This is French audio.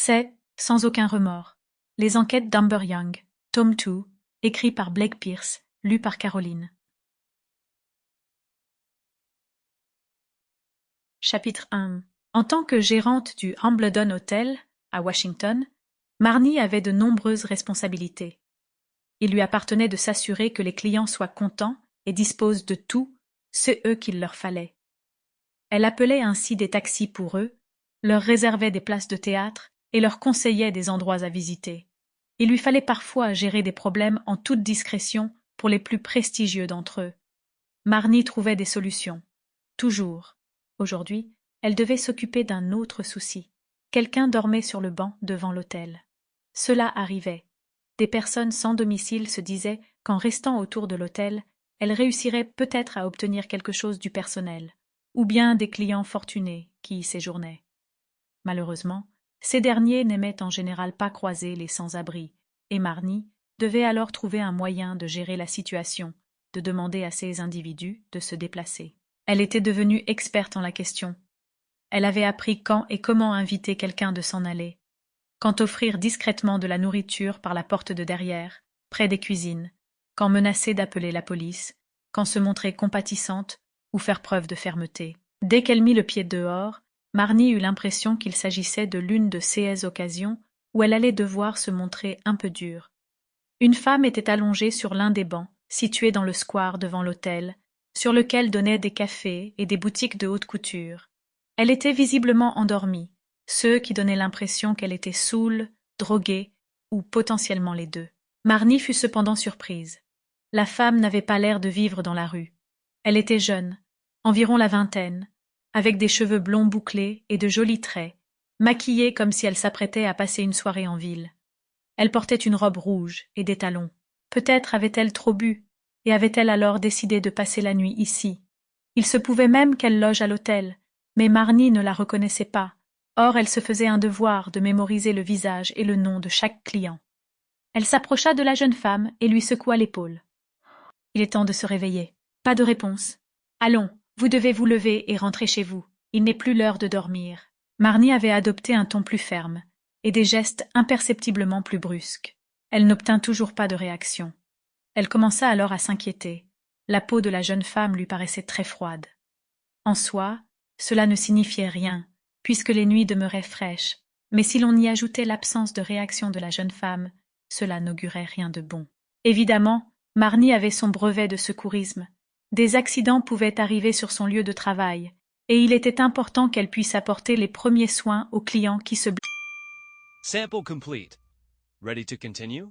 C'est, sans aucun remords, les enquêtes d'Amber Young, tome 2, écrit par Blake Pierce, lu par Caroline. Chapitre 1. En tant que gérante du Hambledon Hotel, à Washington, Marnie avait de nombreuses responsabilités. Il lui appartenait de s'assurer que les clients soient contents et disposent de tout ce qu'il leur fallait. Elle appelait ainsi des taxis pour eux, leur réservait des places de théâtre et leur conseillait des endroits à visiter. Il lui fallait parfois gérer des problèmes en toute discrétion pour les plus prestigieux d'entre eux. Marnie trouvait des solutions. Toujours. Aujourd'hui, elle devait s'occuper d'un autre souci. Quelqu'un dormait sur le banc devant l'hôtel. Cela arrivait. Des personnes sans domicile se disaient qu'en restant autour de l'hôtel, elles réussiraient peut-être à obtenir quelque chose du personnel, ou bien des clients fortunés qui y séjournaient. Malheureusement, ces derniers n'aimaient en général pas croiser les sans-abri, et Marnie devait alors trouver un moyen de gérer la situation, de demander à ces individus de se déplacer. Elle était devenue experte en la question. Elle avait appris quand et comment inviter quelqu'un de s'en aller, quand offrir discrètement de la nourriture par la porte de derrière, près des cuisines, quand menacer d'appeler la police, quand se montrer compatissante ou faire preuve de fermeté. Dès qu'elle mit le pied dehors, Marnie eut l'impression qu'il s'agissait de l'une de ces occasions où elle allait devoir se montrer un peu dure. Une femme était allongée sur l'un des bancs, situé dans le square devant l'hôtel, sur lequel donnaient des cafés et des boutiques de haute couture. Elle était visiblement endormie, ce qui donnait l'impression qu'elle était saoule, droguée, ou potentiellement les deux. Marnie fut cependant surprise. La femme n'avait pas l'air de vivre dans la rue. Elle était jeune, environ la vingtaine, avec des cheveux blonds bouclés et de jolis traits, maquillée comme si elle s'apprêtait à passer une soirée en ville. Elle portait une robe rouge et des talons. Peut-être avait-elle trop bu, et avait-elle alors décidé de passer la nuit ici. Il se pouvait même qu'elle loge à l'hôtel, mais Marnie ne la reconnaissait pas. Or elle se faisait un devoir de mémoriser le visage et le nom de chaque client. Elle s'approcha de la jeune femme et lui secoua l'épaule. Il est temps de se réveiller. Pas de réponse. Allons, vous devez vous lever et rentrer chez vous. Il n'est plus l'heure de dormir. Marnie avait adopté un ton plus ferme, et des gestes imperceptiblement plus brusques. Elle n'obtint toujours pas de réaction. Elle commença alors à s'inquiéter. La peau de la jeune femme lui paraissait très froide. En soi, cela ne signifiait rien, puisque les nuits demeuraient fraîches, mais si l'on y ajoutait l'absence de réaction de la jeune femme, cela n'augurait rien de bon. Évidemment, Marnie avait son brevet de secourisme. Des accidents pouvaient arriver sur son lieu de travail, et il était important qu'elle puisse apporter les premiers soins aux clients qui se Sample complete. Ready to continue?